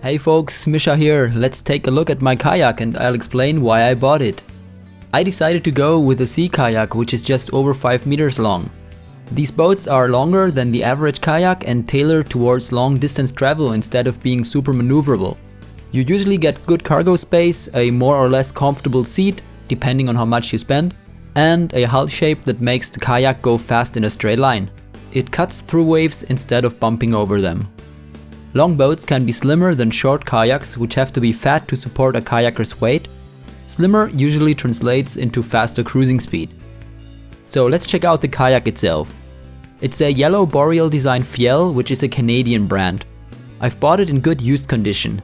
Hey folks, Misha here. Let's take a look at my kayak and I'll explain why I bought it. I decided to go with a sea kayak, which is just over 5 meters long. These boats are longer than the average kayak and tailored towards long distance travel instead of being super maneuverable. You usually get good cargo space, a more or less comfortable seat, depending on how much you spend, and a hull shape that makes the kayak go fast in a straight line. It cuts through waves instead of bumping over them. Long boats can be slimmer than short kayaks, which have to be fat to support a kayaker's weight. Slimmer usually translates into faster cruising speed. So let's check out the kayak itself. It's a yellow boreal design Fjell, which is a Canadian brand. I've bought it in good used condition.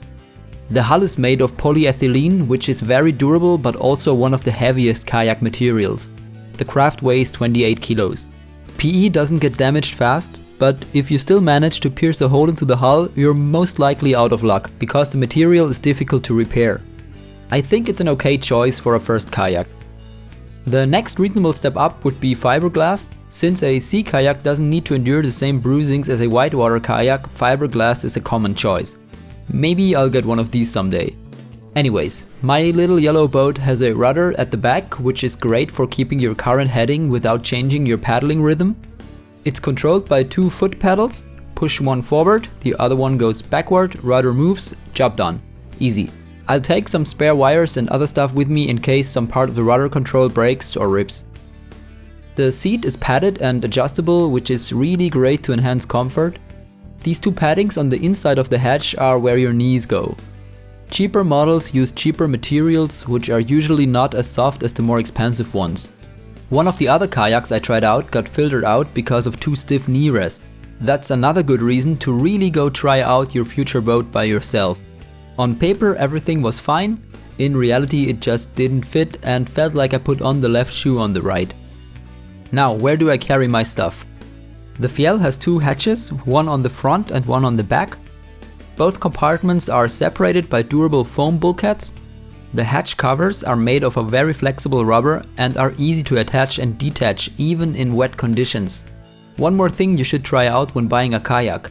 The hull is made of polyethylene, which is very durable but also one of the heaviest kayak materials. The craft weighs 28 kilos. PE doesn't get damaged fast, but if you still manage to pierce a hole into the hull, you're most likely out of luck, because the material is difficult to repair. I think it's an okay choice for a first kayak. The next reasonable step up would be fiberglass. Since a sea kayak doesn't need to endure the same bruisings as a whitewater kayak, fiberglass is a common choice. Maybe I'll get one of these someday. Anyways, my little yellow boat has a rudder at the back, which is great for keeping your current heading without changing your paddling rhythm. It's controlled by 2 foot pedals. Push one forward, the other one goes backward, rudder moves, job done. Easy. I'll take some spare wires and other stuff with me in case some part of the rudder control breaks or rips. The seat is padded and adjustable, which is really great to enhance comfort. These 2 paddings on the inside of the hatch are where your knees go. Cheaper models use cheaper materials, which are usually not as soft as the more expensive ones. One of the other kayaks I tried out got filtered out because of too stiff knee rests. That's another good reason to really go try out your future boat by yourself. On paper everything was fine, in reality it just didn't fit and felt like I put on the left shoe on the right. Now, where do I carry my stuff? The Fjell has 2 hatches, one on the front and one on the back. Both compartments are separated by durable foam bulkheads. The hatch covers are made of a very flexible rubber and are easy to attach and detach even in wet conditions. One more thing you should try out when buying a kayak.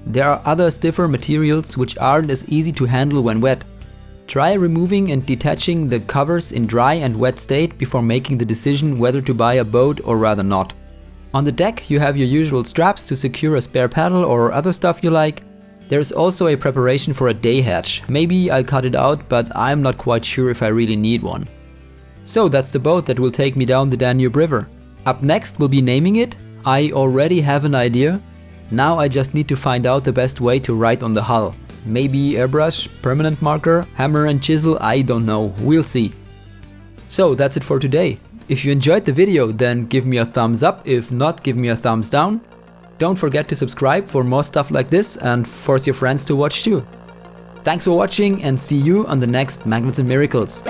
There are other stiffer materials which aren't as easy to handle when wet. Try removing and detaching the covers in dry and wet state before making the decision whether to buy a boat or rather not. On the deck you have your usual straps to secure a spare paddle or other stuff you like. There's also a preparation for a day hatch. Maybe I'll cut it out, but I'm not quite sure if I really need one. So that's the boat that will take me down the Danube River. Up next we'll be naming it. I already have an idea. Now I just need to find out the best way to write on the hull. Maybe airbrush, permanent marker, hammer and chisel, I don't know, we'll see. So that's it for today. If you enjoyed the video, then give me a thumbs up, if not, give me a thumbs down. Don't forget to subscribe for more stuff like this and force your friends to watch too. Thanks for watching and see you on the next Magnets and Miracles.